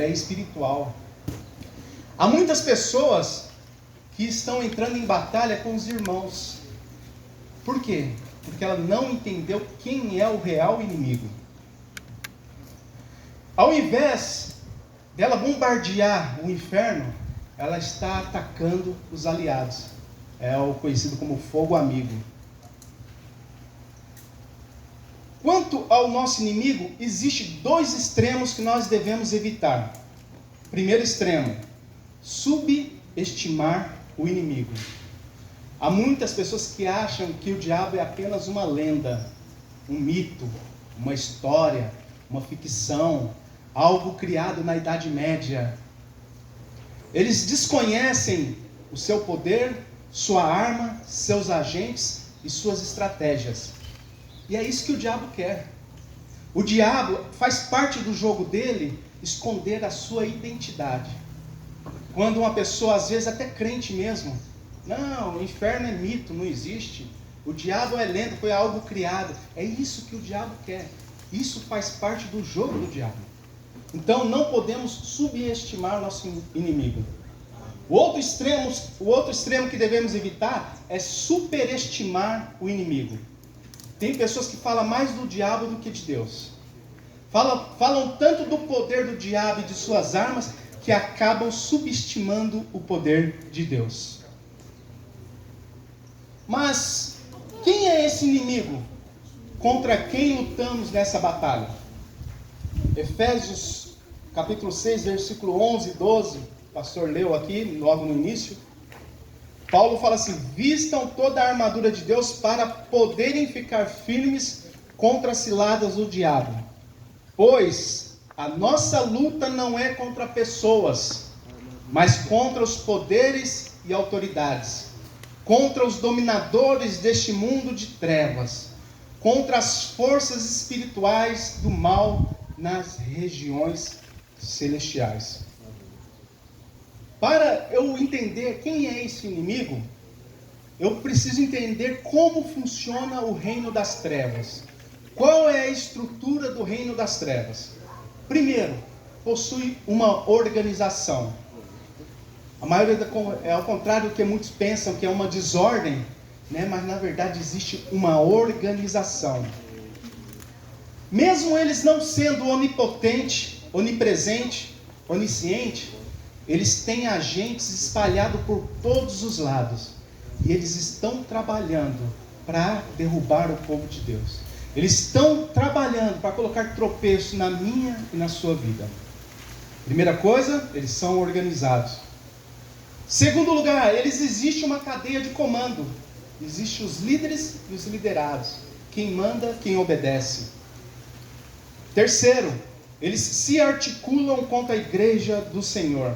é espiritual. Há muitas pessoas que estão entrando em batalha com os irmãos. Por quê? Porque ela não entendeu quem é o real inimigo. Ao invés dela bombardear o inferno, ela está atacando os aliados. É o conhecido como fogo amigo. Quanto ao nosso inimigo, existem dois extremos que nós devemos evitar. Primeiro extremo, subestimar o inimigo. Há muitas pessoas que acham que o diabo é apenas uma lenda, um mito, uma história, uma ficção, algo criado na Idade Média. Eles desconhecem o seu poder, sua arma, seus agentes e suas estratégias. E é isso que o diabo quer. O diabo faz parte do jogo dele esconder a sua identidade. Quando uma pessoa, às vezes até crente mesmo, não, o inferno é mito, não existe. O diabo é lenda, foi algo criado. É isso que o diabo quer. Isso faz parte do jogo do diabo. Então não podemos subestimar nosso inimigo. O outro extremo que devemos evitar é superestimar o inimigo. Tem pessoas que falam mais do diabo do que de Deus. Falam tanto do poder do diabo e de suas armas que acabam subestimando o poder de Deus. Mas quem é esse inimigo contra quem lutamos nessa batalha? Efésios capítulo 6, versículo 11 e 12, o pastor leu aqui logo no início. Paulo fala assim: vistam toda a armadura de Deus para poderem ficar firmes contra as ciladas do diabo. Pois a nossa luta não é contra pessoas, mas contra os poderes e autoridades, contra os dominadores deste mundo de trevas, contra as forças espirituais do mal nas regiões celestiais. Para eu entender quem é esse inimigo, eu preciso entender como funciona o reino das trevas. Qual é a estrutura do reino das trevas? Primeiro, possui uma organização. A maioria é ao contrário do que muitos pensam, que é uma desordem, né? Mas na verdade existe uma organização. Mesmo eles não sendo onipotente, onipresente, onisciente, eles têm agentes espalhados por todos os lados. E eles estão trabalhando para derrubar o povo de Deus. Eles estão trabalhando para colocar tropeço na minha e na sua vida. Primeira coisa, eles são organizados. Segundo lugar, existe uma cadeia de comando. Existem os líderes e os liderados. Quem manda, quem obedece. Terceiro, eles se articulam contra a igreja do Senhor.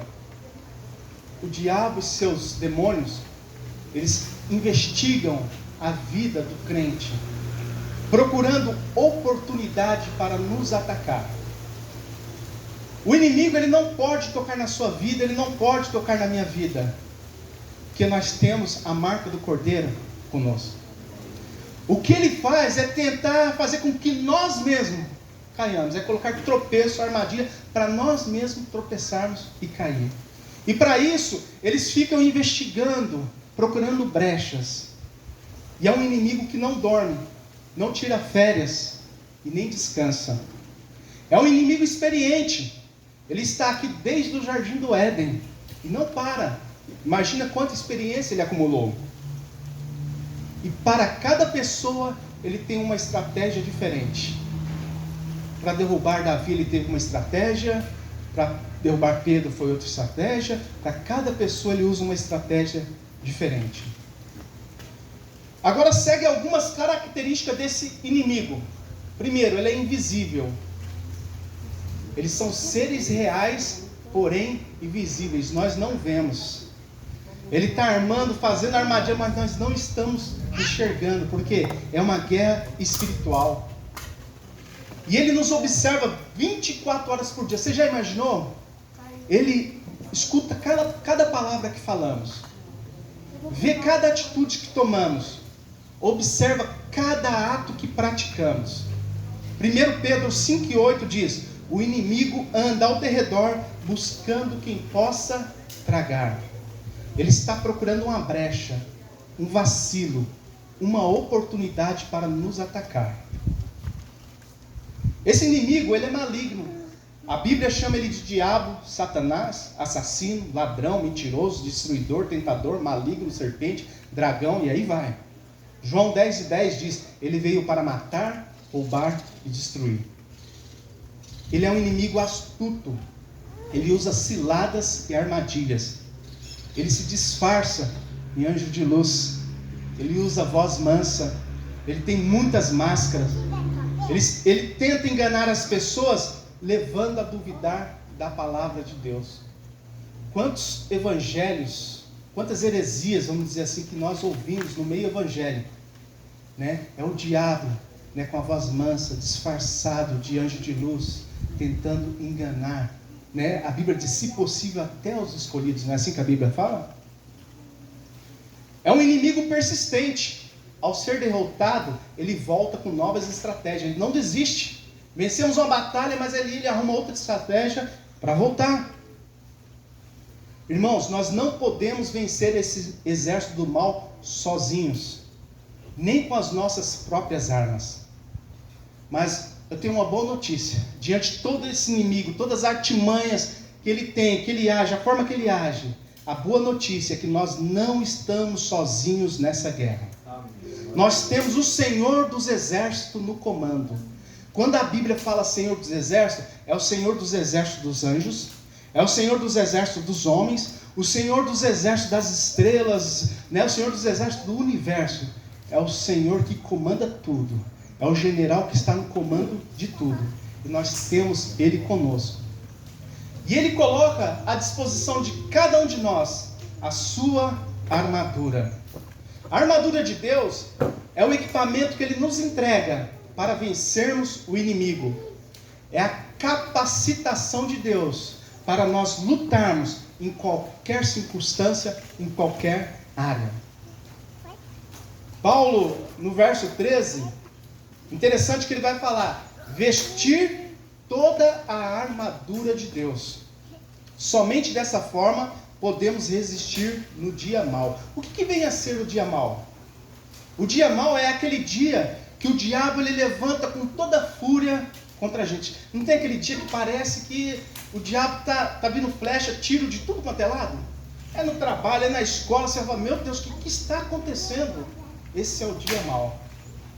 O diabo e seus demônios, eles investigam a vida do crente, procurando oportunidade para nos atacar. O inimigo, ele não pode tocar na sua vida, ele não pode tocar na minha vida, porque nós temos a marca do Cordeiro conosco. O que ele faz é tentar fazer com que nós mesmos caiamos, é colocar tropeço, armadilha, para nós mesmos tropeçarmos e cair. E para isso, eles ficam investigando, procurando brechas. E é um inimigo que não dorme, não tira férias e nem descansa. É um inimigo experiente. Ele está aqui desde o Jardim do Éden e não para. Imagina quanta experiência ele acumulou. E para cada pessoa, ele tem uma estratégia diferente. Para derrubar Davi, ele teve uma estratégia. Para derrubar Pedro, foi outra estratégia. Para cada pessoa, ele usa uma estratégia diferente. Agora segue algumas características desse inimigo. Primeiro, ele é invisível. Eles são seres reais, porém invisíveis. Nós não vemos. Ele está armando, fazendo armadilha, mas nós não estamos enxergando, porque é uma guerra espiritual. E ele nos observa 24 horas por dia. Você já imaginou? Ele escuta cada palavra que falamos, vê cada atitude que tomamos, observa cada ato que praticamos. 1 Pedro 5,8 diz: o inimigo anda ao derredor buscando quem possa tragar. Ele está procurando uma brecha, um vacilo, uma oportunidade para nos atacar. Esse inimigo, ele é maligno. A Bíblia chama ele de diabo, Satanás, assassino, ladrão, mentiroso, destruidor, tentador, maligno, serpente, dragão, e aí vai. João 10:10 diz, ele veio para matar, roubar e destruir. Ele é um inimigo astuto. Ele usa ciladas e armadilhas. Ele se disfarça em anjo de luz. Ele usa voz mansa. Ele tem muitas máscaras. Ele tenta enganar as pessoas, levando a duvidar da palavra de Deus. Quantos evangelhos, quantas heresias, vamos dizer assim, que nós ouvimos no meio evangélico, né? É o diabo, né, com a voz mansa, disfarçado de anjo de luz, tentando enganar, né? A Bíblia diz, se possível, até os escolhidos. Não é assim que a Bíblia fala? É um inimigo persistente. Ao ser derrotado, ele volta com novas estratégias. Ele não desiste. Vencemos uma batalha, mas ele arruma outra estratégia para voltar. Irmãos, nós não podemos vencer esse exército do mal sozinhos, nem com as nossas próprias armas. Mas eu tenho uma boa notícia. Diante de todo esse inimigo, todas as artimanhas que ele tem, que ele age, a forma que ele age, a boa notícia é que nós não estamos sozinhos nessa guerra. Nós temos o Senhor dos Exércitos no comando. Quando a Bíblia fala Senhor dos Exércitos, é o Senhor dos Exércitos dos anjos, é o Senhor dos Exércitos dos homens, o Senhor dos Exércitos das estrelas, né? O Senhor dos Exércitos do universo. É o Senhor que comanda tudo. É o general que está no comando de tudo. E nós temos Ele conosco. E Ele coloca à disposição de cada um de nós a sua armadura. A armadura de Deus é o equipamento que Ele nos entrega para vencermos o inimigo. É a capacitação de Deus para nós lutarmos em qualquer circunstância, em qualquer área. Paulo, no verso 13, interessante que ele vai falar, vestir toda a armadura de Deus. Somente dessa forma podemos resistir no dia mau. O que vem a ser o dia mau? O dia mau é aquele dia que o diabo ele levanta com toda a fúria contra a gente. Não tem aquele dia que parece que o diabo tá vindo flecha, tiro de tudo quanto é lado? É no trabalho, é na escola, você fala, meu Deus, o que está acontecendo? Esse é o dia mau.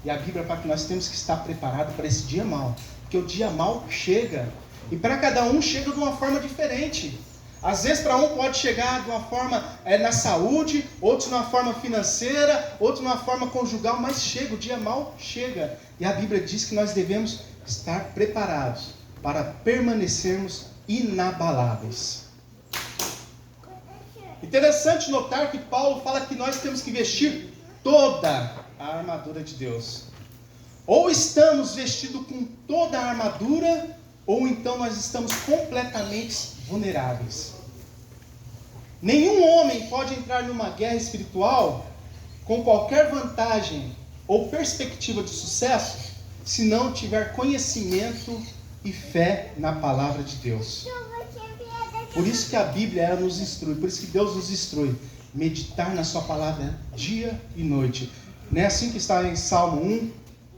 E a Bíblia fala que nós temos que estar preparados para esse dia mau. Porque o dia mau chega. E para cada um chega de uma forma diferente. Às vezes para um pode chegar de uma forma na saúde, outros de uma forma financeira, outros de uma forma conjugal, mas chega, o dia mau chega. E a Bíblia diz que nós devemos estar preparados para permanecermos inabaláveis. Interessante notar que Paulo fala que nós temos que vestir toda a armadura de Deus. Ou estamos vestidos com toda a armadura, ou então nós estamos completamente vulneráveis. Nenhum homem pode entrar numa guerra espiritual com qualquer vantagem ou perspectiva de sucesso se não tiver conhecimento e fé na palavra de Deus. Por isso que a Bíblia ela nos instrui, por isso que Deus nos instrui, meditar na sua palavra dia e noite. Não é assim que está em Salmo 1,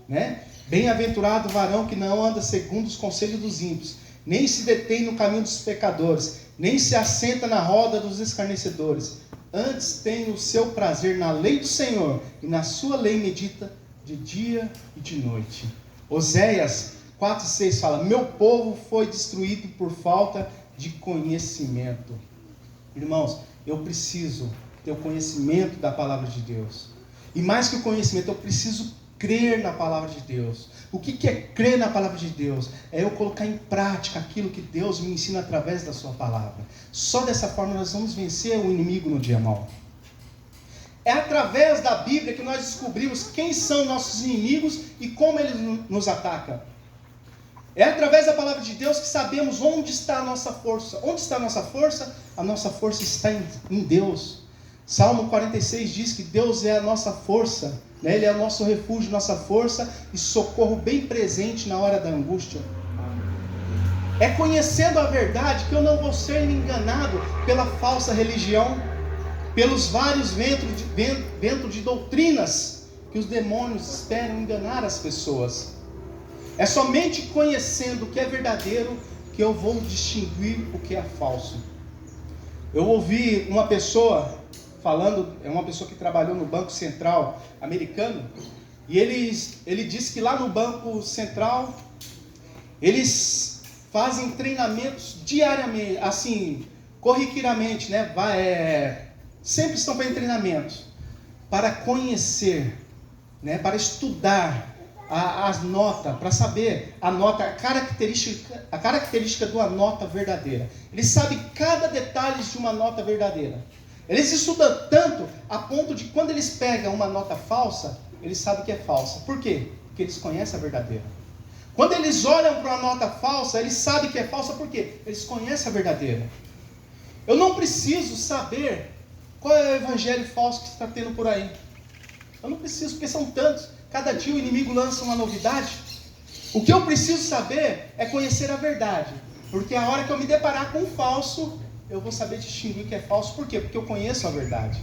né? Bem-aventurado o varão que não anda segundo os conselhos dos ímpios, nem se detém no caminho dos pecadores, nem se assenta na roda dos escarnecedores. Antes tem o seu prazer na lei do Senhor, e na sua lei medita de dia e de noite. Oséias 4:6 fala, meu povo foi destruído por falta de conhecimento. Irmãos, eu preciso ter o conhecimento da palavra de Deus. E mais que o conhecimento, eu preciso crer na palavra de Deus. O que é crer na palavra de Deus? É eu colocar em prática aquilo que Deus me ensina através da sua palavra. Só dessa forma nós vamos vencer o inimigo no dia mau. É através da Bíblia que nós descobrimos quem são nossos inimigos e como eles nos atacam. É através da palavra de Deus que sabemos onde está a nossa força. Onde está a nossa força? A nossa força está em Deus. Salmo 46 diz que Deus é a nossa força, né? Ele é o nosso refúgio, nossa força e socorro bem presente na hora da angústia. É conhecendo a verdade que eu não vou ser enganado pela falsa religião, pelos vários ventos de doutrinas que os demônios esperam enganar as pessoas. É somente conhecendo o que é verdadeiro que eu vou distinguir o que é falso. Eu ouvi uma pessoa falando, é uma pessoa que trabalhou no Banco Central americano, e ele disse que lá no Banco Central eles fazem treinamentos diariamente, assim, corriqueiramente, né? Sempre estão fazendo treinamentos para conhecer, né? Para estudar as notas, para saber a nota, a característica de uma nota verdadeira. Eles sabem cada detalhe de uma nota verdadeira. Eles estudam tanto a ponto de quando eles pegam uma nota falsa, eles sabem que é falsa. Por quê? Porque eles conhecem a verdadeira. Quando eles olham para uma nota falsa, eles sabem que é falsa. Por quê? Eles conhecem a verdadeira. Eu não preciso saber qual é o evangelho falso que está tendo por aí. Eu não preciso, porque são tantos. Cada dia o inimigo lança uma novidade. O que eu preciso saber é conhecer a verdade. Porque a hora que eu me deparar com o falso, eu vou saber distinguir o que é falso. Por quê? Porque eu conheço a verdade.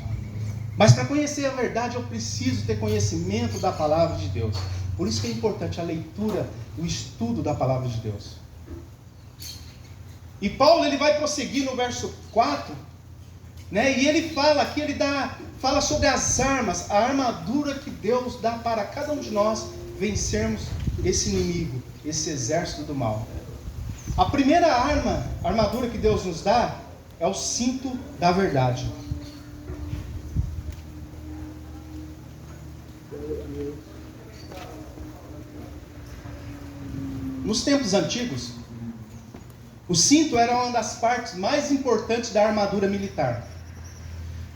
Mas para conhecer a verdade, eu preciso ter conhecimento da palavra de Deus. Por isso que é importante a leitura, o estudo da palavra de Deus. E Paulo ele vai prosseguir no verso 4, né? E ele fala aqui, fala sobre as armas, a armadura que Deus dá para cada um de nós vencermos esse inimigo, esse exército do mal. A primeira armadura que Deus nos dá é o cinto da verdade. Nos tempos antigos, o cinto era uma das partes mais importantes da armadura militar.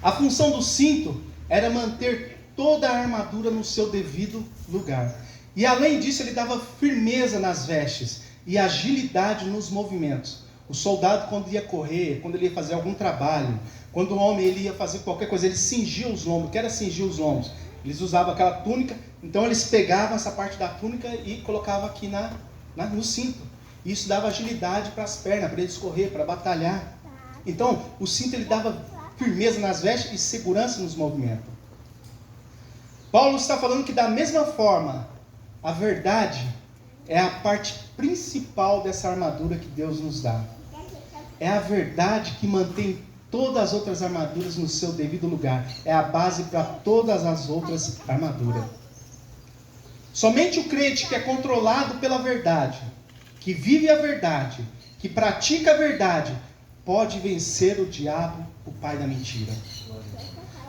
A função do cinto era manter toda a armadura no seu devido lugar. E além disso, ele dava firmeza nas vestes e agilidade nos movimentos. O soldado, quando ia correr, quando ele ia fazer algum trabalho, quando o homem ele ia fazer qualquer coisa, ele cingia os lombos. O que era cingir os lombos? Eles usavam aquela túnica, então eles pegavam essa parte da túnica e colocavam aqui no cinto. Isso dava agilidade para as pernas, para eles correr, para batalhar. Então, o cinto ele dava firmeza nas vestes e segurança nos movimentos. Paulo está falando que da mesma forma, a verdade é a parte principal dessa armadura que Deus nos dá. É a verdade que mantém todas as outras armaduras no seu devido lugar. É a base para todas as outras armaduras. Somente o crente que é controlado pela verdade, que vive a verdade, que pratica a verdade, pode vencer o diabo, o pai da mentira.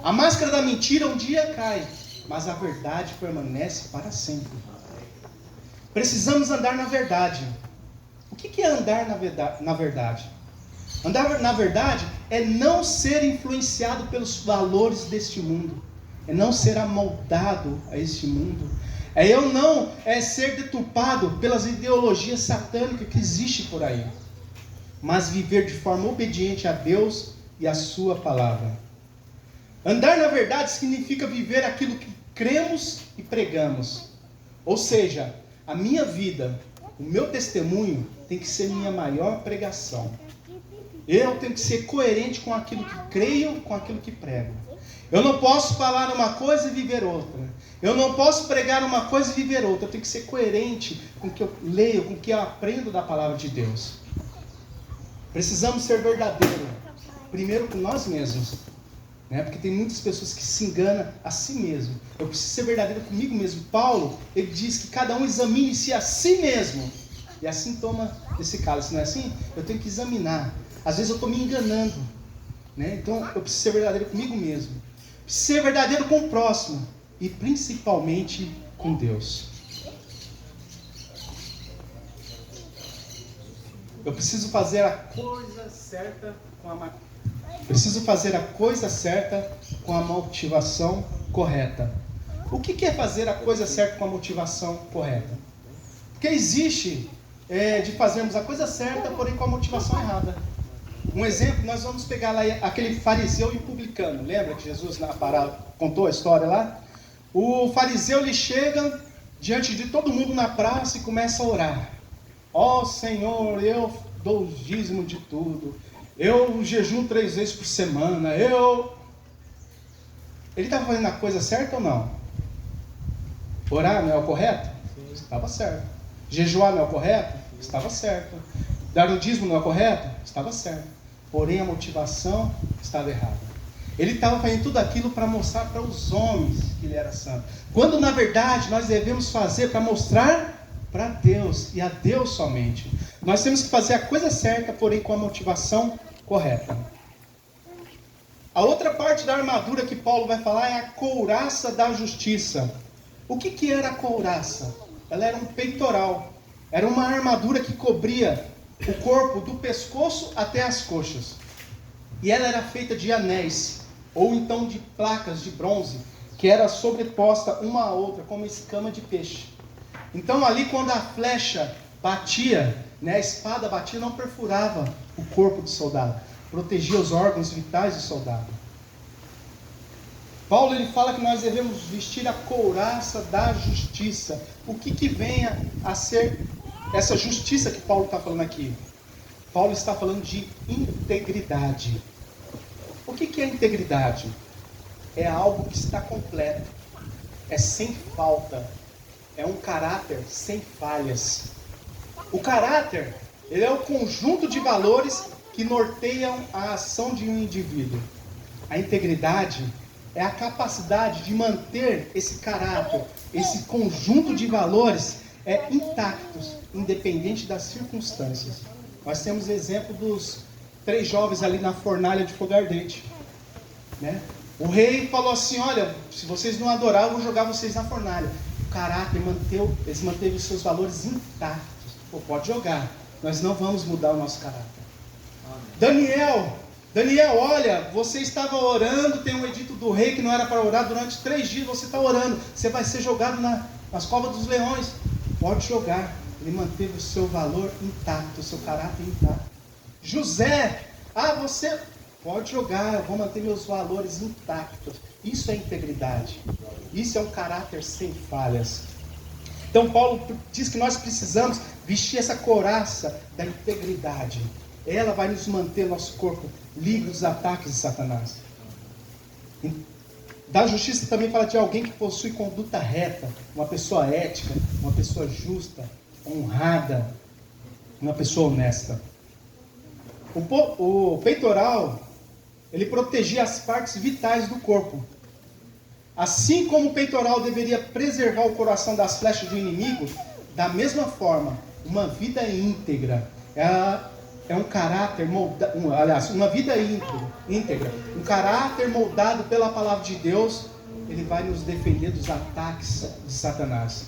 A máscara da mentira um dia cai, mas a verdade permanece para sempre. Precisamos andar na verdade. O que é andar na verdade? Andar na verdade é não ser influenciado pelos valores deste mundo. É não ser amoldado a este mundo. É eu não ser deturpado pelas ideologias satânicas que existem por aí. Mas viver de forma obediente a Deus e a sua palavra. Andar na verdade significa viver aquilo que cremos e pregamos. Ou seja, a minha vida, o meu testemunho tem que ser minha maior pregação. Eu tenho que ser coerente com aquilo que creio, com aquilo que prego. Eu não posso falar uma coisa e viver outra. Eu não posso pregar uma coisa e viver outra. Eu tenho que ser coerente com o que eu leio, com o que eu aprendo da palavra de Deus. Precisamos ser verdadeiros. Primeiro com nós mesmos. Né? Porque tem muitas pessoas que se enganam a si mesmo. Eu preciso ser verdadeiro comigo mesmo. Paulo, ele diz que cada um examine-se a si mesmo. E assim toma esse cálice. Não é assim? Eu tenho que examinar. Às vezes eu estou me enganando. Né? Então eu preciso ser verdadeiro comigo mesmo. Preciso ser verdadeiro com o próximo. E principalmente com Deus. Eu preciso fazer a coisa certa com a motivação correta. O que é fazer a coisa certa com a motivação correta? Porque existe de fazermos a coisa certa, porém com a motivação errada. Um exemplo, nós vamos pegar lá aquele fariseu e o publicano. Lembra que Jesus na parábola contou a história lá? O fariseu ele chega diante de todo mundo na praça e começa a orar. Ó Senhor, eu dou o dízimo de tudo. Eu jejuo 3 vezes por semana. Ele estava fazendo a coisa certa ou não? Orar não é o correto? Sim. Estava certo. Jejuar não é o correto? Sim. Estava certo. Dar o dízimo não é o correto? Estava certo. Porém a motivação estava errada. Ele estava fazendo tudo aquilo para mostrar para os homens que ele era santo. Quando na verdade nós devemos fazer para mostrar para Deus e a Deus somente. Nós temos que fazer a coisa certa, porém com a motivação correta. A outra parte da armadura que Paulo vai falar é a couraça da justiça. O que era a couraça? Ela era um peitoral. Era uma armadura que cobria o corpo do pescoço até as coxas. E ela era feita de anéis, ou então de placas de bronze, que era sobreposta uma à outra, como escama de peixe. Então ali quando a flecha batia, a espada batia, não perfurava o corpo do soldado, protegia os órgãos vitais do soldado. Paulo ele fala que nós devemos vestir a couraça da justiça. O que vem a ser essa justiça que Paulo está falando aqui? Paulo está falando de integridade. O que é integridade? É algo que está completo, é sem falta, é um caráter sem falhas. O caráter, ele é o conjunto de valores que norteiam a ação de um indivíduo. A integridade é a capacidade de manter esse caráter, esse conjunto de valores intactos, independente das circunstâncias. Nós temos exemplo dos 3 jovens ali na fornalha de fogo ardente, O rei falou assim: olha, se vocês não adorar, eu vou jogar vocês na fornalha. O caráter eles manteram os seus valores intactos. Pode jogar, nós não vamos mudar o nosso caráter. Daniel, olha, você estava orando, tem um edito do rei que não era para orar durante 3 dias, você está orando, você vai ser jogado nas covas dos leões. Pode jogar. Ele manteve o seu valor intacto, o seu caráter intacto. José, você pode jogar, eu vou manter meus valores intactos. Isso é integridade. Isso é um caráter sem falhas. Então Paulo diz que nós precisamos vestir essa couraça da integridade. Ela vai nos manter nosso corpo livre dos ataques de Satanás. Da justiça também fala de alguém que possui conduta reta, uma pessoa ética, uma pessoa justa, honrada, uma pessoa honesta. O peitoral, ele protegia as partes vitais do corpo. Assim como o peitoral deveria preservar o coração das flechas do inimigo, da mesma forma, uma vida íntegra é um caráter moldado, uma vida íntegra, um caráter moldado pela palavra de Deus, ele vai nos defender dos ataques de Satanás.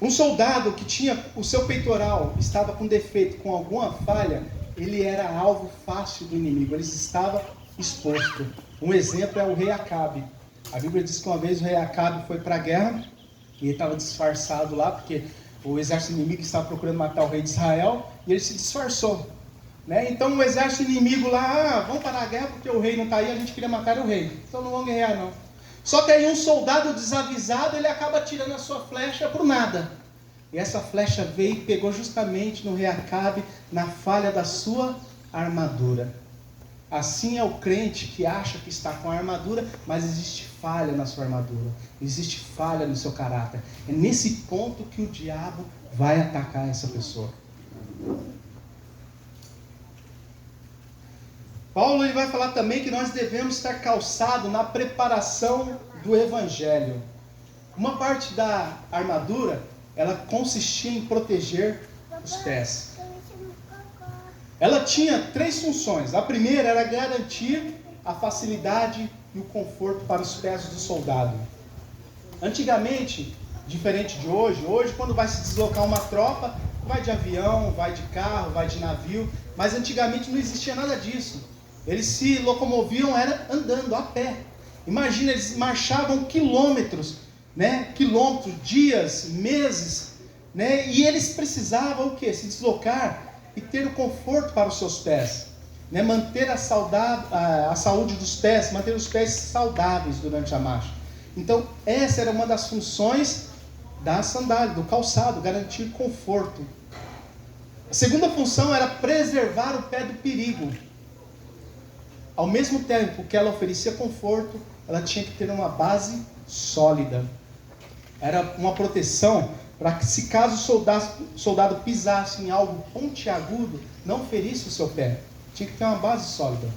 Um soldado que tinha o seu peitoral, estava com defeito, com alguma falha, ele era alvo fácil do inimigo, ele estava exposto. Um exemplo é o rei Acabe. A Bíblia diz que uma vez o rei Acabe foi para a guerra, e ele estava disfarçado lá, porque o exército inimigo estava procurando matar o rei de Israel, e ele se disfarçou. Então o exército inimigo lá, vamos parar a guerra porque o rei não está aí, a gente queria matar o rei, então não vamos guerrear não. Só que aí um soldado desavisado, ele acaba tirando a sua flecha para o nada. E essa flecha veio e pegou justamente no rei Acabe, na falha da sua armadura. Assim é o crente que acha que está com a armadura, mas existe falha na sua armadura. Existe falha no seu caráter. É nesse ponto que o diabo vai atacar essa pessoa. Paulo ele vai falar também que nós devemos estar calçados na preparação do Evangelho. Uma parte da armadura, ela consistia em proteger os pés. Ela tinha 3 funções. A primeira era garantir a facilidade e o conforto para os pés do soldado. Antigamente, diferente de hoje quando vai se deslocar uma tropa, vai de avião, vai de carro, vai de navio, mas antigamente não existia nada disso. Eles se locomoviam andando a pé. Imagina, eles marchavam quilômetros, quilômetros, dias, meses, e eles precisavam o quê? Se deslocar e ter o conforto para os seus pés, manter a saúde dos pés, manter os pés saudáveis durante a marcha. Então essa era uma das funções da sandália, do calçado, garantir conforto. A segunda função era preservar o pé do perigo. Ao mesmo tempo que ela oferecia conforto, ela tinha que ter uma base sólida. Era uma proteção para que, se caso o soldado pisasse em algo pontiagudo, não ferisse o seu pé. Tinha que ter uma base sólida.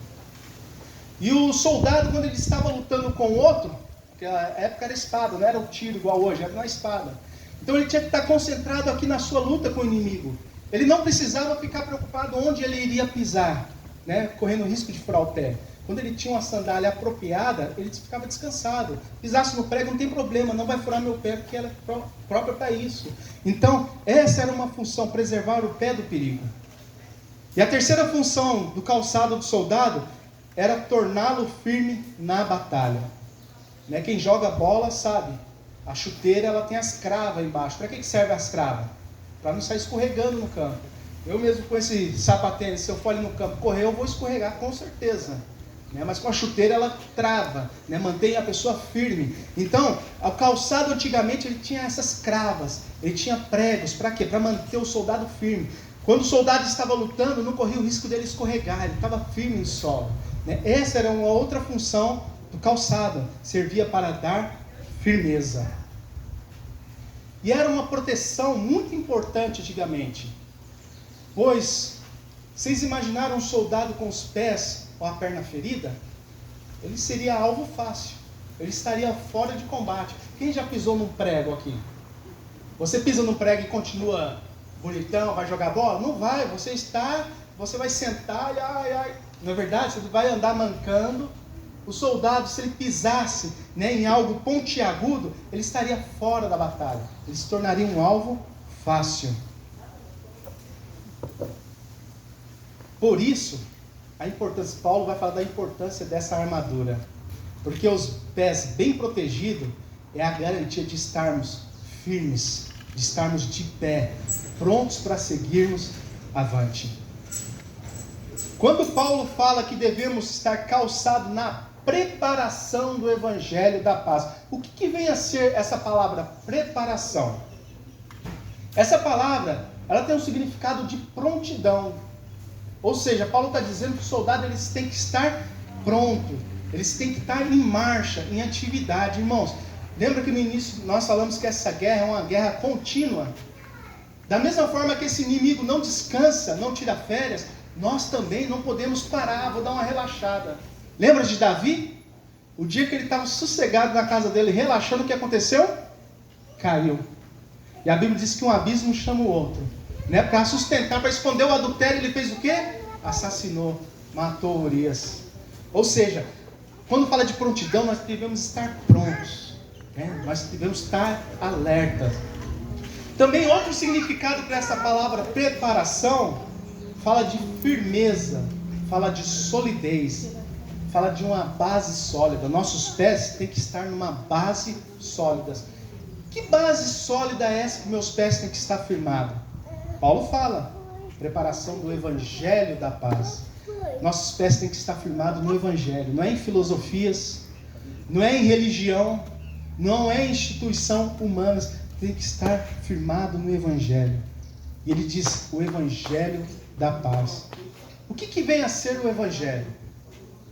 E o soldado, quando ele estava lutando com o outro, porque na época era espada, não era o tiro igual hoje, era uma espada. Então ele tinha que estar concentrado aqui na sua luta com o inimigo. Ele não precisava ficar preocupado onde ele iria pisar, né, correndo o risco de furar o pé. Quando ele tinha uma sandália apropriada, ele ficava descansado. Pisasse no prego, não tem problema, não vai furar meu pé, porque ela é própria para isso. Então, essa era uma função, preservar o pé do perigo. E a terceira função do calçado do soldado era torná-lo firme na batalha. Né? Quem joga bola sabe, a chuteira ela tem as cravas embaixo. Para que serve as cravas? Para não sair escorregando no campo. Eu mesmo com esse sapatênis, se eu for ali no campo correr, eu vou escorregar com certeza. Né? Mas com a chuteira ela trava, né? Mantém a pessoa firme. Então, o calçado antigamente ele tinha essas cravas, ele tinha pregos. Para quê? Para manter o soldado firme. Quando o soldado estava lutando, não corria o risco dele escorregar, ele estava firme no solo. Né? Essa era uma outra função do calçado, servia para dar firmeza. E era uma proteção muito importante antigamente, pois, vocês imaginaram um soldado com os pés ou a perna ferida? Ele seria alvo fácil, ele estaria fora de combate. Quem já pisou num prego aqui? Você pisa num prego e continua bonitão, vai jogar bola? Não vai, você vai sentar e, na verdade, você vai andar mancando. O soldado, se ele pisasse, né, em algo pontiagudo, ele estaria fora da batalha. Ele se tornaria um alvo fácil. Por isso, a importância, Paulo vai falar da importância dessa armadura. Porque os pés bem protegidos é a garantia de estarmos firmes, de estarmos de pé, prontos para seguirmos avante. Quando Paulo fala que devemos estar calçados na preparação do Evangelho da Paz, o que vem a ser essa palavra preparação? Essa palavra, ela tem um significado de prontidão. Ou seja, Paulo está dizendo que os soldados eles têm que estar prontos, eles têm que estar em marcha, em atividade. Irmãos, lembra que no início nós falamos que essa guerra é uma guerra contínua? Da mesma forma que esse inimigo não descansa, não tira férias, nós também não podemos parar. Vou dar uma relaxada. Lembra de Davi? O dia que ele estava sossegado na casa dele, relaxando, o que aconteceu? Caiu. E a Bíblia diz que um abismo chama o outro. Né? Para sustentar, para esconder o adultério, ele fez o quê? Assassinou, matou Urias. Ou seja, quando fala de prontidão, nós devemos estar prontos. Né? Nós devemos estar alertas. Também outro significado para essa palavra preparação, fala de firmeza, fala de solidez, fala de uma base sólida. Nossos pés têm que estar numa base sólida. Que base sólida é essa que meus pés têm que estar firmados? Paulo fala, preparação do Evangelho da Paz. Nossos pés têm que estar firmados no Evangelho, não é em filosofias, não é em religião, não é em instituição humanas, tem que estar firmado no Evangelho. E ele diz, o Evangelho da Paz. O que vem a ser o Evangelho?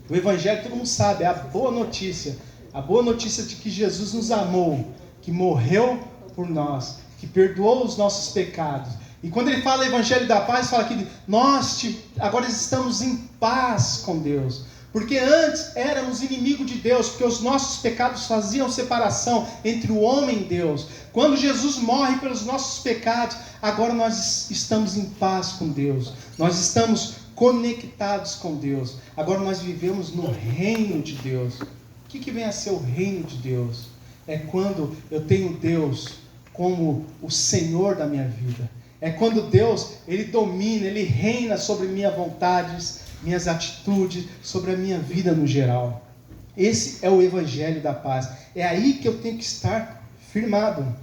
O Evangelho, todo mundo sabe, é a boa notícia de que Jesus nos amou, que morreu por nós, que perdoou os nossos pecados. E quando ele fala Evangelho da Paz, fala que nós agora estamos em paz com Deus. Porque antes éramos inimigos de Deus, porque os nossos pecados faziam separação entre o homem e Deus. Quando Jesus morre pelos nossos pecados, agora nós estamos em paz com Deus. Nós estamos conectados com Deus. Agora nós vivemos no reino de Deus. O que vem a ser o reino de Deus? É quando eu tenho Deus como o Senhor da minha vida. É quando Deus, Ele domina, Ele reina sobre minhas vontades, minhas atitudes, sobre a minha vida no geral. Esse é o Evangelho da Paz. É aí que eu tenho que estar firmado.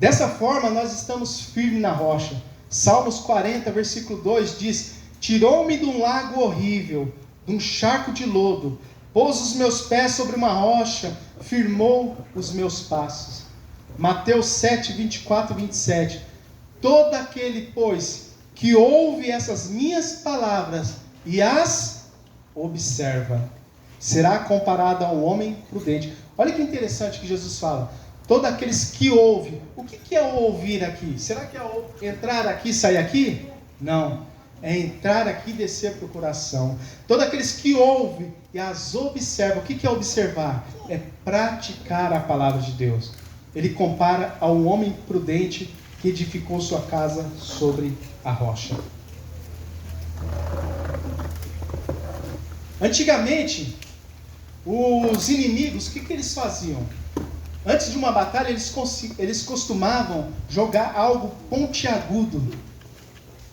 Dessa forma nós estamos firmes na rocha. Salmos 40, versículo 2 diz: tirou-me de um lago horrível, de um charco de lodo, pôs os meus pés sobre uma rocha, firmou os meus passos. Mateus 7, 24 e 27. Todo aquele, pois, que ouve essas minhas palavras e as observa, será comparado a um homem prudente. Olha que interessante que Jesus fala. Todos aqueles que ouvem. O que é o ouvir aqui? Será que é entrar aqui e sair aqui? Não. É entrar aqui e descer para o coração. Todos aqueles que ouvem e as observam. O que é observar? É praticar a palavra de Deus. Ele compara a um homem prudente que edificou sua casa sobre a rocha. Antigamente, os inimigos, o que eles faziam? Antes de uma batalha, eles costumavam jogar algo pontiagudo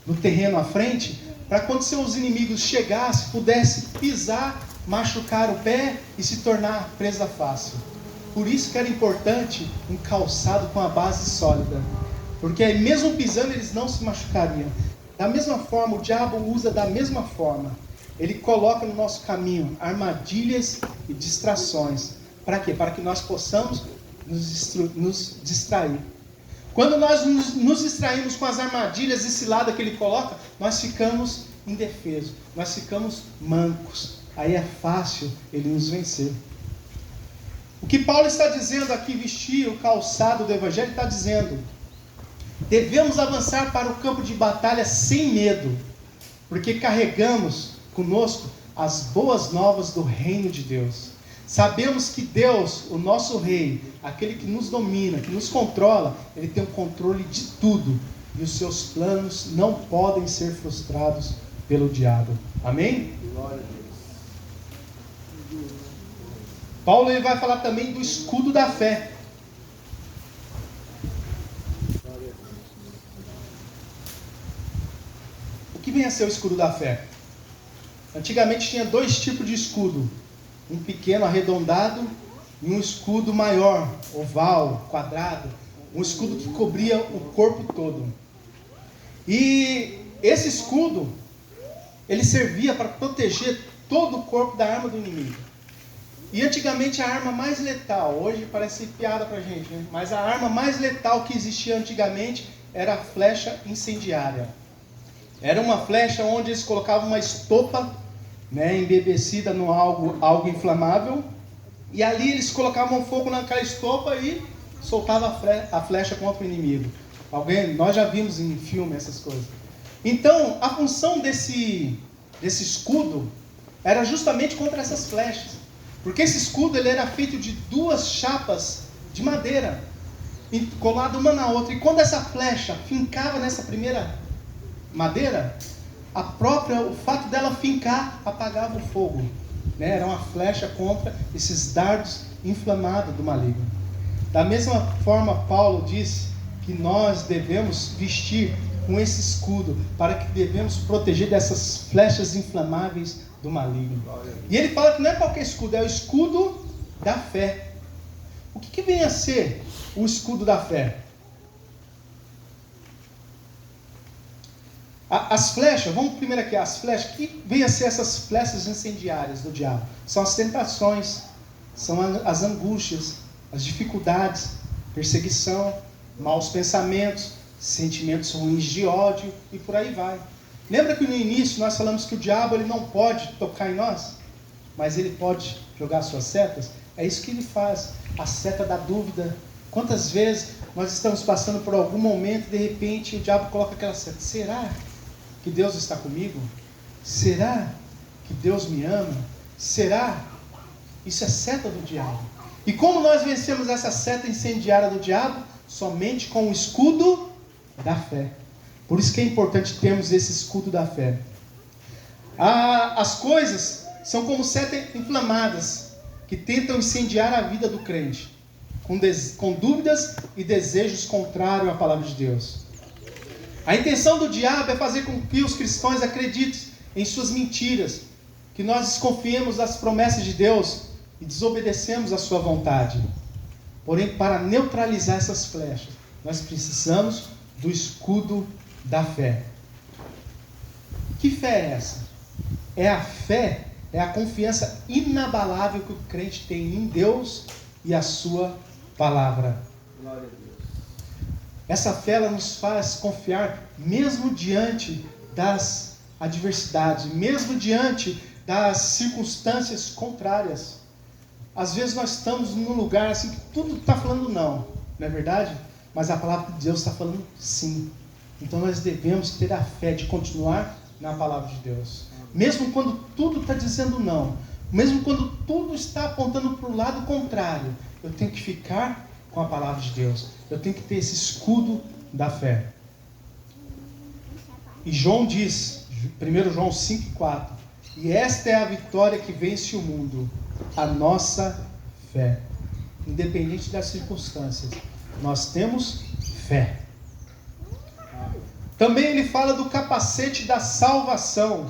no terreno à frente, para quando seus inimigos chegassem, pudesse pisar, machucar o pé e se tornar presa fácil. Por isso que era importante um calçado com a base sólida, porque aí mesmo pisando eles não se machucariam. Da mesma forma, o diabo usa da mesma forma. Ele coloca no nosso caminho armadilhas e distrações. Para quê? Para que nós possamos nos distrair. Quando nós nos distraímos com as armadilhas e cilada que ele coloca, nós ficamos indefesos, nós ficamos mancos. Aí é fácil ele nos vencer. O que Paulo está dizendo aqui, vestir o calçado do Evangelho, está dizendo: devemos avançar para o campo de batalha sem medo, porque carregamos conosco as boas novas do reino de Deus. Sabemos que Deus, o nosso Rei, aquele que nos domina, que nos controla, Ele tem o controle de tudo. E os seus planos não podem ser frustrados pelo diabo. Amém? Glória a Deus. Paulo ele vai falar também do escudo da fé. O que vem a ser o escudo da fé? Antigamente tinha dois tipos de escudo. Um pequeno arredondado e um escudo maior, oval, quadrado. Um escudo que cobria o corpo todo. E esse escudo, ele servia para proteger todo o corpo da arma do inimigo. E antigamente a arma mais letal, hoje parece piada pra gente, né? Mas a arma mais letal que existia antigamente era a flecha incendiária. Era uma flecha onde eles colocavam uma estopa, né, embebecida no algo inflamável, e ali eles colocavam fogo naquela estopa e soltavam a flecha contra o inimigo. Nós já vimos em filme essas coisas. Então, a função desse escudo era justamente contra essas flechas, porque esse escudo ele era feito de duas chapas de madeira, colada uma na outra, e quando essa flecha fincava nessa primeira madeira, o fato dela fincar apagava o fogo, né? Era uma flecha contra esses dardos inflamados do maligno. Da mesma forma, Paulo diz que nós devemos vestir com esse escudo, para que devemos proteger dessas flechas inflamáveis do maligno. E ele fala que não é qualquer escudo, é o escudo da fé. O que vem a ser o escudo da fé? As flechas, vamos primeiro aqui, as flechas, que vem a ser essas flechas incendiárias do diabo? São as tentações, são as angústias, as dificuldades, perseguição, maus pensamentos, sentimentos ruins de ódio e por aí vai. Lembra que no início nós falamos que o diabo ele não pode tocar em nós, mas ele pode jogar suas setas? É isso que ele faz, a seta da dúvida. Quantas vezes nós estamos passando por algum momento e de repente o diabo coloca aquela seta: será que Deus está comigo? Será que Deus me ama? Será? Isso é seta do diabo. E como nós vencemos essa seta incendiária do diabo? Somente com o escudo da fé. Por isso que é importante termos esse escudo da fé. As coisas são como setas inflamadas que tentam incendiar a vida do crente, com dúvidas e desejos contrários à palavra de Deus. A intenção do diabo é fazer com que os cristãos acreditem em suas mentiras, que nós desconfiemos das promessas de Deus e desobedecemos a sua vontade. Porém, para neutralizar essas flechas, nós precisamos do escudo da fé. Que fé é essa? É a fé, é a confiança inabalável que o crente tem em Deus e a sua palavra. Essa fé ela nos faz confiar mesmo diante das adversidades, mesmo diante das circunstâncias contrárias. Às vezes nós estamos num lugar assim que tudo está falando não é verdade? Mas a palavra de Deus está falando sim. Então nós devemos ter a fé de continuar na palavra de Deus. Mesmo quando tudo está dizendo não, mesmo quando tudo está apontando para o lado contrário, eu tenho que ficar com a palavra de Deus. Eu tenho que ter esse escudo da fé. E João diz, 1 João 5,4: e esta é a vitória que vence o mundo, a nossa fé. Independente das circunstâncias, nós temos fé. Também ele fala do capacete da salvação.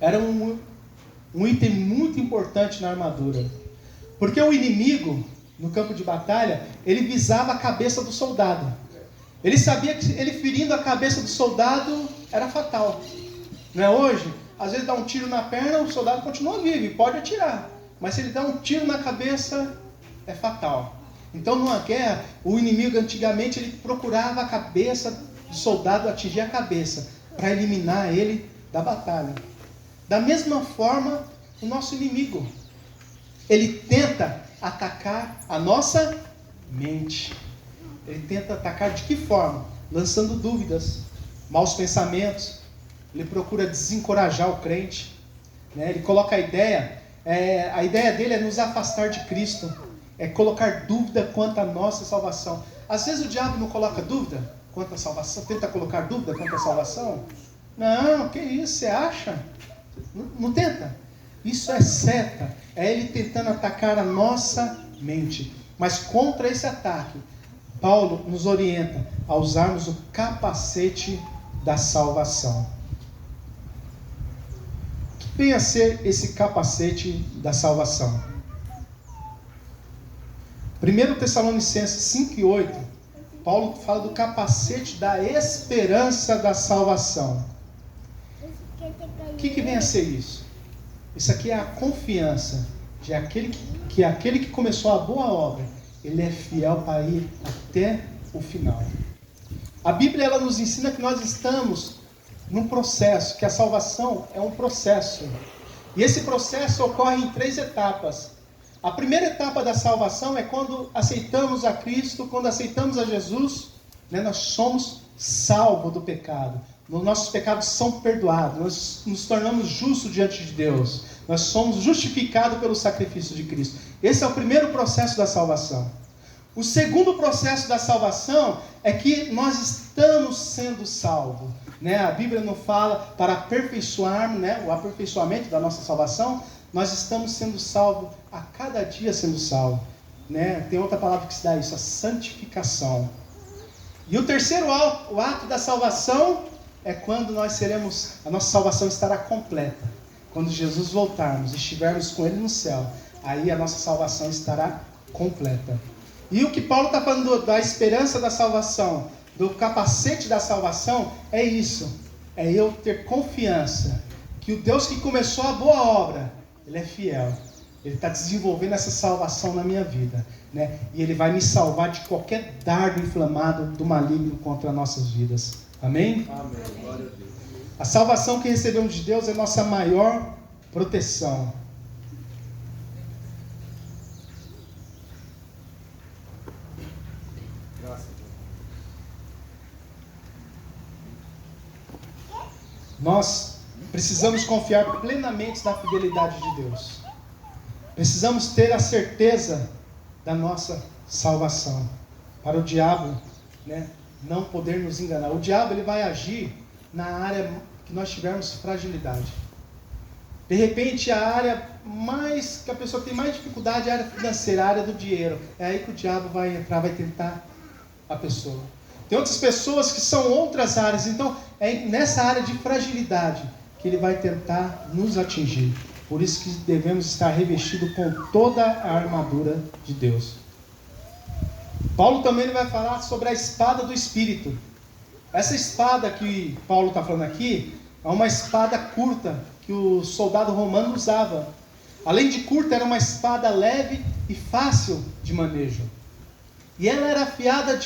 Era um item muito importante na armadura. Porque o inimigo, no campo de batalha, ele visava a cabeça do soldado. Ele sabia que ele ferindo a cabeça do soldado era fatal. Não é hoje? Às vezes dá um tiro na perna, o soldado continua vivo e pode atirar. Mas se ele dá um tiro na cabeça, é fatal. Então numa guerra, o inimigo antigamente ele procurava a cabeça do soldado, atingir a cabeça, para eliminar ele da batalha. Da mesma forma, o nosso inimigo, ele tenta atacar a nossa mente. Ele tenta atacar de que forma? Lançando dúvidas, maus pensamentos. Ele procura desencorajar o crente, né? Ele coloca a ideia dele é nos afastar de Cristo, é colocar dúvida quanto à nossa salvação. Às vezes o diabo não coloca dúvida quanto à salvação, tenta colocar dúvida quanto à salvação. Não, que isso, você acha? Não tenta. Isso é seta, é ele tentando atacar a nossa mente. Mas contra esse ataque, Paulo nos orienta a usarmos o capacete da salvação. O que vem a ser esse capacete da salvação? 1 Tessalonicenses 5,8, Paulo fala do capacete da esperança da salvação. O que vem a ser isso? Isso aqui é a confiança de aquele que começou a boa obra, ele é fiel para ir até o final. A Bíblia ela nos ensina que nós estamos num processo, que a salvação é um processo. E esse processo ocorre em 3 etapas. A primeira etapa da salvação é quando aceitamos a Cristo, quando aceitamos a Jesus, né, nós somos salvos do pecado. Nossos pecados são perdoados, nós nos tornamos justos diante de Deus. Nós somos justificados pelo sacrifício de Cristo. Esse é o primeiro processo da salvação. O segundo processo da salvação é que nós estamos sendo salvos. Né? A Bíblia não fala para aperfeiçoarmos, né, o aperfeiçoamento da nossa salvação. Nós estamos sendo salvos a cada dia sendo salvos. Né? Tem outra palavra que se dá isso, a santificação. E o terceiro o ato da salvação é quando a nossa salvação estará completa. Quando Jesus voltarmos, estivermos com Ele no céu, aí a nossa salvação estará completa. E o que Paulo está falando da esperança da salvação, do capacete da salvação, é isso. É eu ter confiança que o Deus que começou a boa obra, Ele é fiel. Ele está desenvolvendo essa salvação na minha vida, né? E Ele vai me salvar de qualquer dardo inflamado do maligno contra nossas vidas. Amém? Amém. Glória a Deus. A salvação que recebemos de Deus é nossa maior proteção. Graças a Deus. Nós precisamos confiar plenamente na fidelidade de Deus. Precisamos ter a certeza da nossa salvação. Para o diabo, né, não poder nos enganar. O diabo ele vai agir na área que nós tivermos fragilidade. De repente a área mais que a pessoa tem mais dificuldade é a área financeira, a área do dinheiro. É aí que o diabo vai entrar, vai tentar a pessoa. Tem outras pessoas que são outras áreas. Então é nessa área de fragilidade que ele vai tentar nos atingir. Por isso que devemos estar revestidos com toda a armadura de Deus. Paulo também vai falar sobre a espada do Espírito. Essa espada que Paulo está falando aqui é uma espada curta que o soldado romano usava. Além de curta, era uma espada leve e fácil de manejo. E ela era afiada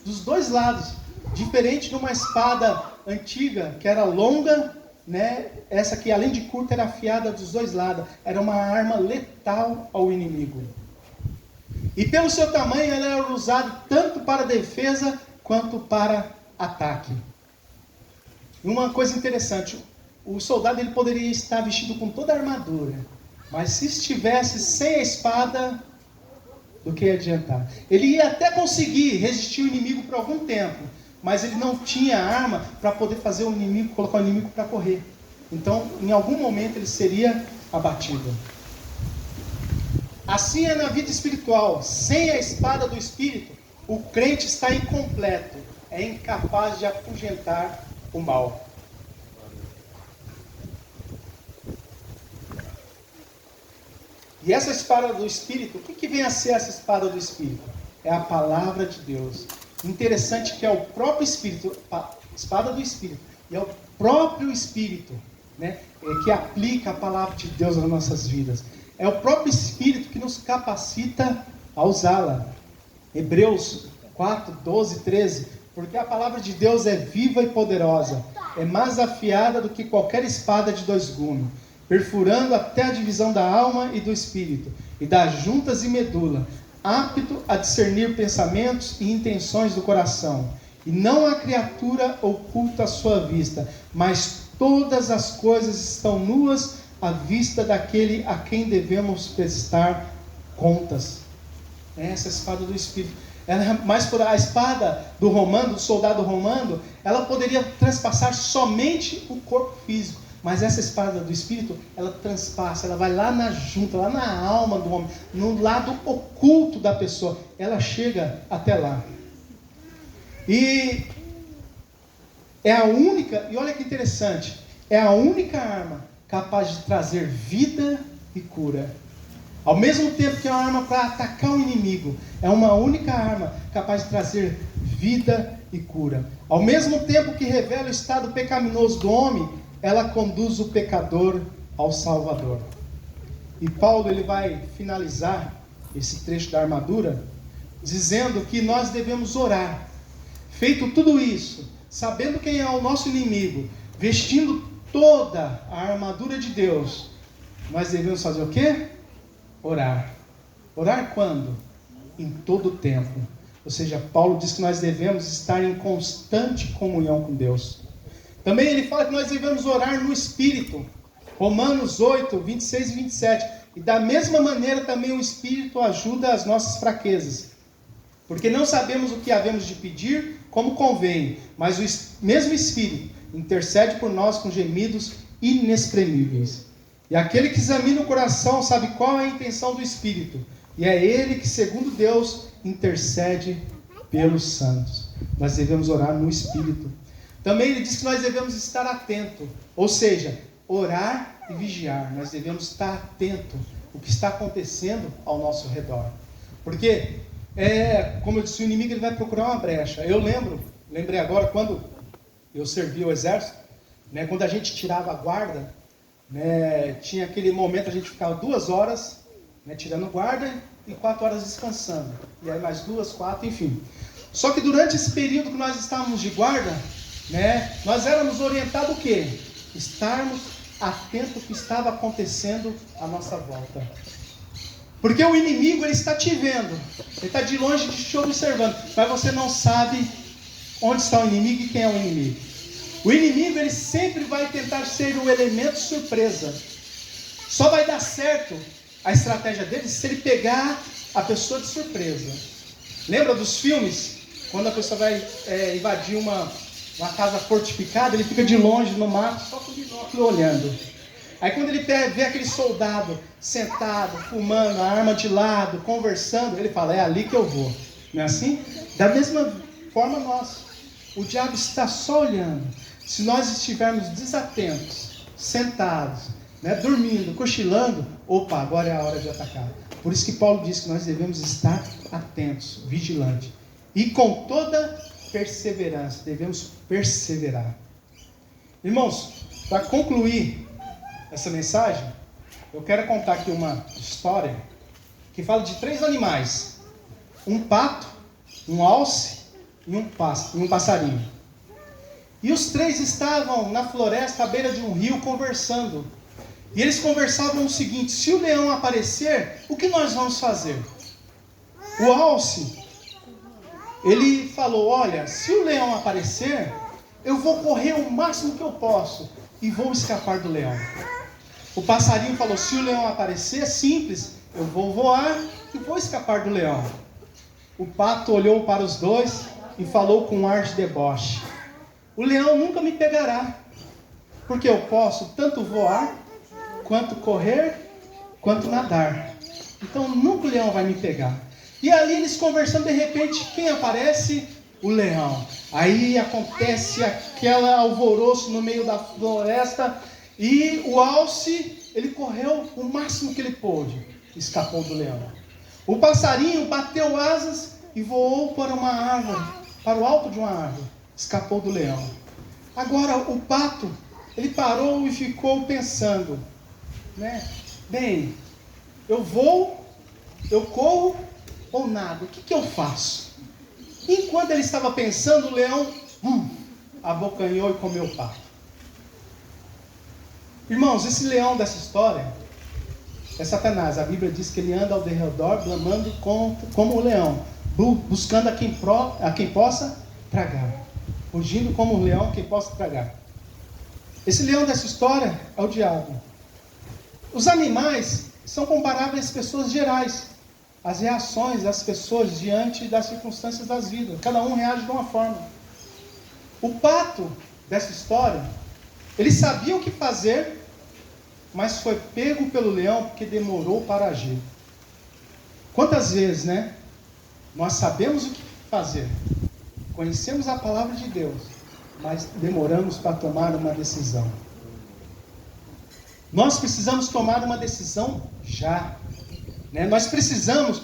dos dois lados, diferente de uma espada antiga, que era longa, né? Essa aqui, além de curta, era afiada dos dois lados. Era uma arma letal ao inimigo. E pelo seu tamanho, ela era usada tanto para defesa quanto para ataque. E uma coisa interessante, o soldado ele poderia estar vestido com toda a armadura, mas se estivesse sem a espada, do que ia adiantar? Ele ia até conseguir resistir o inimigo por algum tempo, mas ele não tinha arma para poder fazer o inimigo, colocar o inimigo para correr. Então, em algum momento ele seria abatido. Assim é na vida espiritual. Sem a espada do Espírito, o crente está incompleto, é incapaz de afugentar o mal. E essa espada do Espírito, o que vem a ser essa espada do Espírito? É a palavra de Deus. Interessante que é o próprio Espírito, a espada do Espírito, e é o próprio Espírito, né, que aplica a palavra de Deus nas nossas vidas. É o próprio Espírito que nos capacita a usá-la. Hebreus 4, 12, 13. Porque a palavra de Deus é viva e poderosa, é mais afiada do que qualquer espada de dois gumes, perfurando até a divisão da alma e do espírito, e das juntas e medula, apto a discernir pensamentos e intenções do coração. E não há criatura oculta à sua vista, mas todas as coisas estão nuas à vista daquele a quem devemos prestar contas. Essa é a espada do Espírito. Ela é mais por a espada do romano, do soldado romano, ela poderia transpassar somente o corpo físico. Mas essa espada do Espírito, ela transpassa, ela vai lá na junta, lá na alma do homem, no lado oculto da pessoa. Ela chega até lá. E é a única, e olha que interessante, é a única arma capaz de trazer vida e cura. Ao mesmo tempo que é uma arma para atacar o inimigo, é uma única arma capaz de trazer vida e cura. Ao mesmo tempo que revela o estado pecaminoso do homem, ela conduz o pecador ao Salvador. E Paulo ele vai finalizar esse trecho da armadura dizendo que nós devemos orar. Feito tudo isso, sabendo quem é o nosso inimigo, vestindo toda a armadura de Deus, nós devemos fazer o quê? Orar. Orar quando? Em todo o tempo. Ou seja, Paulo diz que nós devemos estar em constante comunhão com Deus. Também ele fala que nós devemos orar no Espírito. Romanos 8, 26 e 27. E da mesma maneira também o Espírito ajuda as nossas fraquezas. Porque não sabemos o que havemos de pedir como convém, mas o mesmo Espírito intercede por nós com gemidos inexprimíveis. E aquele que examina o coração sabe qual é a intenção do Espírito. E é ele que, segundo Deus, intercede pelos santos. Nós devemos orar no Espírito. Também ele diz que nós devemos estar atentos. Ou seja, orar e vigiar. Nós devemos estar atentos ao que está acontecendo ao nosso redor. Porque, como eu disse, o inimigo ele vai procurar uma brecha. Eu lembrei agora quando eu servi o exército, né, quando a gente tirava a guarda, né, tinha aquele momento a gente ficava 2 horas, né, tirando guarda e 4 horas descansando, e aí mais 2, 4, enfim. Só que durante esse período que nós estávamos de guarda, né, nós éramos orientados o quê? Estarmos atentos ao que estava acontecendo à nossa volta. Porque o inimigo ele está te vendo, ele está de longe te observando, mas você não sabe onde está o inimigo e quem é o inimigo. O inimigo ele sempre vai tentar ser um elemento surpresa. Só vai dar certo a estratégia dele se ele pegar a pessoa de surpresa. Lembra dos filmes? Quando a pessoa vai invadir uma casa fortificada, ele fica de longe no mato, só com o binóculo olhando. Aí quando ele vê aquele soldado sentado, fumando, a arma de lado, conversando, ele fala, é ali que eu vou. Não é assim? Da mesma forma nós. O diabo está só olhando. Se nós estivermos desatentos, sentados, né, dormindo, cochilando, opa, agora é a hora de atacar. Por isso que Paulo diz que nós devemos estar atentos, vigilantes. E com toda perseverança, devemos perseverar. Irmãos, para concluir essa mensagem, eu quero contar aqui uma história que fala de 3 animais. Um pato, um alce e um passarinho. E os três estavam na floresta à beira de um rio conversando. E eles conversavam o seguinte: se o leão aparecer, o que nós vamos fazer? O alce, ele falou: olha, se o leão aparecer, eu vou correr o máximo que eu posso e vou escapar do leão. O passarinho falou: se o leão aparecer, é simples, eu vou voar e vou escapar do leão. O pato olhou para os dois e falou com um ar de deboche: o leão nunca me pegará, porque eu posso tanto voar, quanto correr, quanto nadar. Então nunca o leão vai me pegar. E ali eles conversando, de repente, quem aparece? O leão. Aí acontece aquele alvoroço no meio da floresta, e o alce, ele correu o máximo que ele pôde, escapou do leão. O passarinho bateu asas e voou para uma árvore, para o alto de uma árvore, escapou do leão. Agora o pato, ele parou e ficou pensando, né? Bem, eu vou, eu corro ou nada? O que eu faço? Enquanto ele estava pensando, o leão abocanhou e comeu o pato. Irmãos, esse leão dessa história é Satanás. A Bíblia diz que ele anda ao derredor, bramando como o leão, buscando a quem possa tragar, fugindo como o leão quem possa tragar. Esse leão dessa história é o diabo. Os animais são comparáveis às pessoas gerais. As reações das pessoas diante das circunstâncias das vidas. Cada um reage de uma forma. O pato dessa história, ele sabia o que fazer, mas foi pego pelo leão porque demorou para agir. Quantas vezes, né? Nós sabemos o que fazer, conhecemos a palavra de Deus, mas demoramos para tomar uma decisão. Nós precisamos tomar uma decisão já. Nós precisamos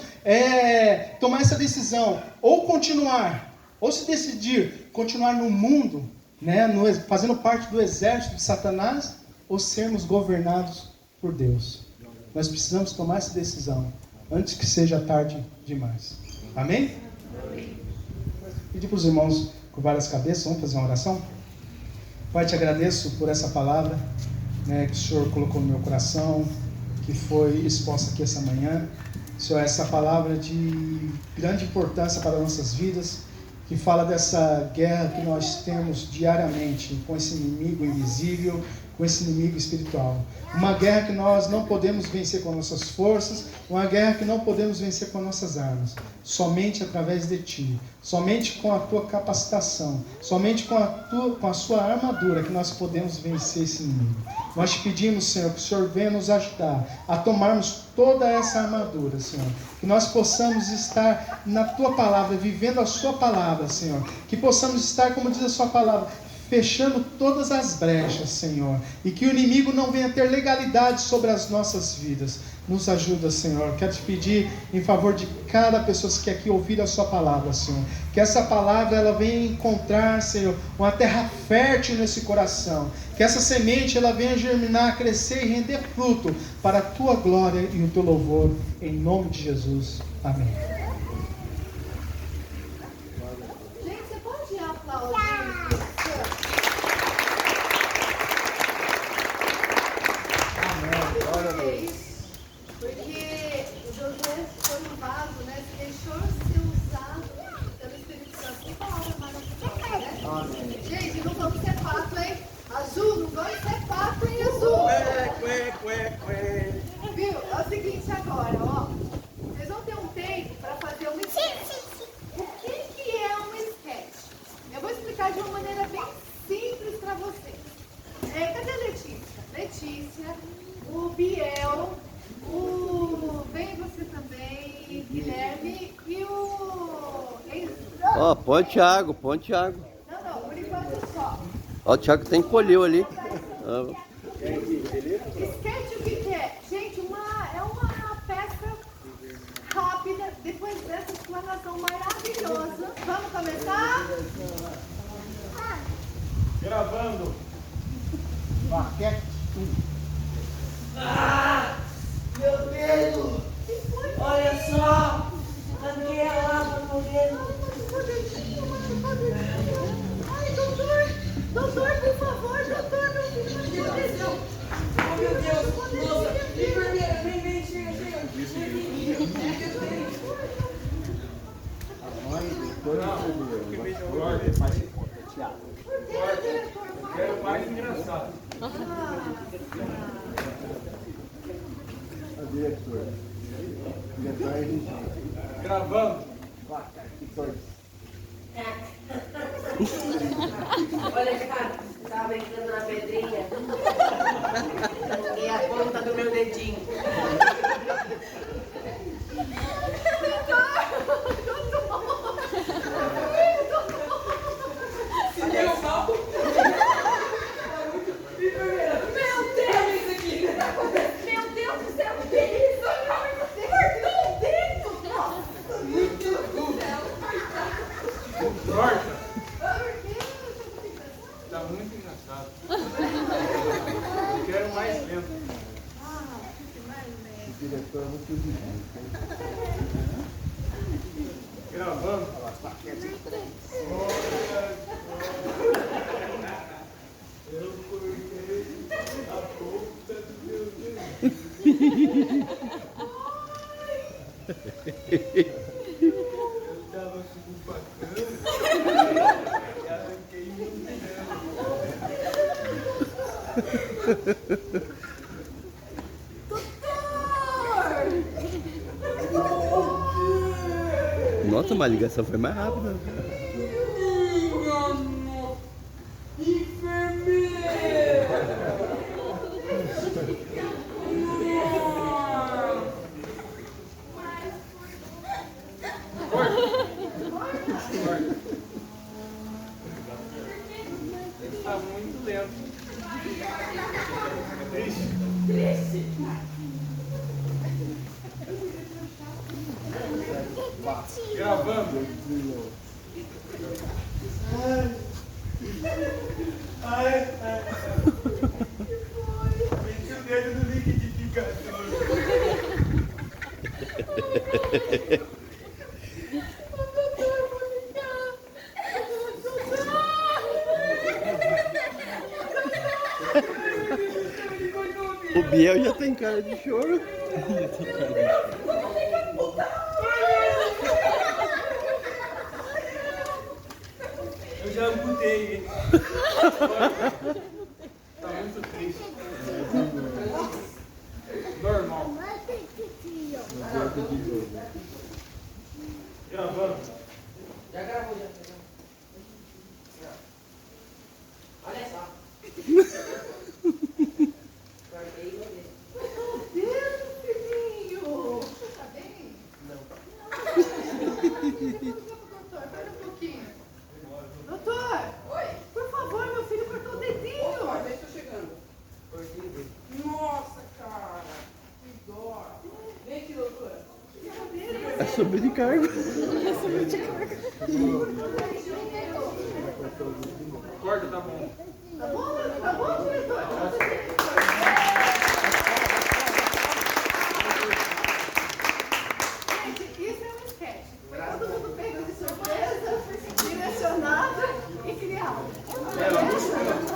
tomar essa decisão, ou continuar, ou se decidir continuar no mundo, fazendo parte do exército de Satanás, ou sermos governados por Deus. Nós precisamos tomar essa decisão antes que seja tarde demais. Amém? Amém. Pedir para os irmãos curvar as cabeças, vamos fazer uma oração? Pai, te agradeço por essa palavra, que o Senhor colocou no meu coração, que foi exposta aqui essa manhã. Senhor, essa palavra de grande importância para nossas vidas, que fala dessa guerra que nós temos diariamente com esse inimigo invisível, com esse inimigo espiritual. Uma guerra que nós não podemos vencer com nossas forças, uma guerra que não podemos vencer com nossas armas, somente através de Ti, somente com a Tua capacitação, somente com a Sua armadura que nós podemos vencer esse inimigo. Nós te pedimos, Senhor, que o Senhor venha nos ajudar a tomarmos toda essa armadura, Senhor, que nós possamos estar na Tua palavra, vivendo a Sua palavra, Senhor, que possamos estar, como diz a Sua palavra, fechando todas as brechas, Senhor, e que o inimigo não venha ter legalidade sobre as nossas vidas. Nos ajuda, Senhor. Quero te pedir em favor de cada pessoa que aqui ouvir a Sua palavra, Senhor, que essa palavra ela venha encontrar, Senhor, uma terra fértil nesse coração, que essa semente ela venha germinar, crescer e render fruto para a Tua glória e o Teu louvor, em nome de Jesus. Amém. Gente, você pode aplaudir? Porque o José foi um vaso, se deixou ser usado pelo Espírito Santo. Que palavra maravilhosa, né? Gente, não vamos ser pato, hein? Azul, não vamos ser pato, hein, Azul? Viu? É o seguinte agora, ó. Vocês vão ter um tempo para fazer um sketch. O que é um sketch? Eu vou explicar de uma maneira bem simples para vocês. Cadê a Letícia? Letícia, o Biel, vem você também, Guilherme e o Enzo. Ó, põe o Thiago. Não, por enquanto só. Ó, o Thiago tem colheu ali. Sketch o que é? Gente, é uma peça rápida, depois dessa explanação maravilhosa. Vamos começar? Gravando. Maquete. Meu dedo! Olha só! Arranquei a lava no dedo! mais engraçado. A diretora. Diretora Regina. Gravando. Olha, cara, tava brincando na pedrinha. E a ponta do meu dedinho. Meu Deus do céu, o que é isso? Cortou o dedo! Corta. Tá muito engraçado. Eu quero mais lento. Diretora muito exigente. Gravando. Eu cortei a ponta do meu dedo. Eu tava subindo pra cama e arranquei um dedo. Nossa, mas a ligação foi mais rápida. Tá muito lento. Triste. Gravando. Ai. Meti o dedo no liquidificador. O Biel já tem cara de choro. Eu já amputei ele. Tá muito triste. Normal. Gravando. Já gravou, já. Olha só. Cortei o dedo. Meu Deus, filhinho! Tá bem? Doutor, pera um pouquinho. Doutor! Oi? Por favor, meu filho cortou o dedinho! Opa, já estou chegando. Cortei o dedo. Nossa, cara. Que dó. Vem aqui, doutora. É subir de cargo. Corta, tá bom. Tá bom, diretor?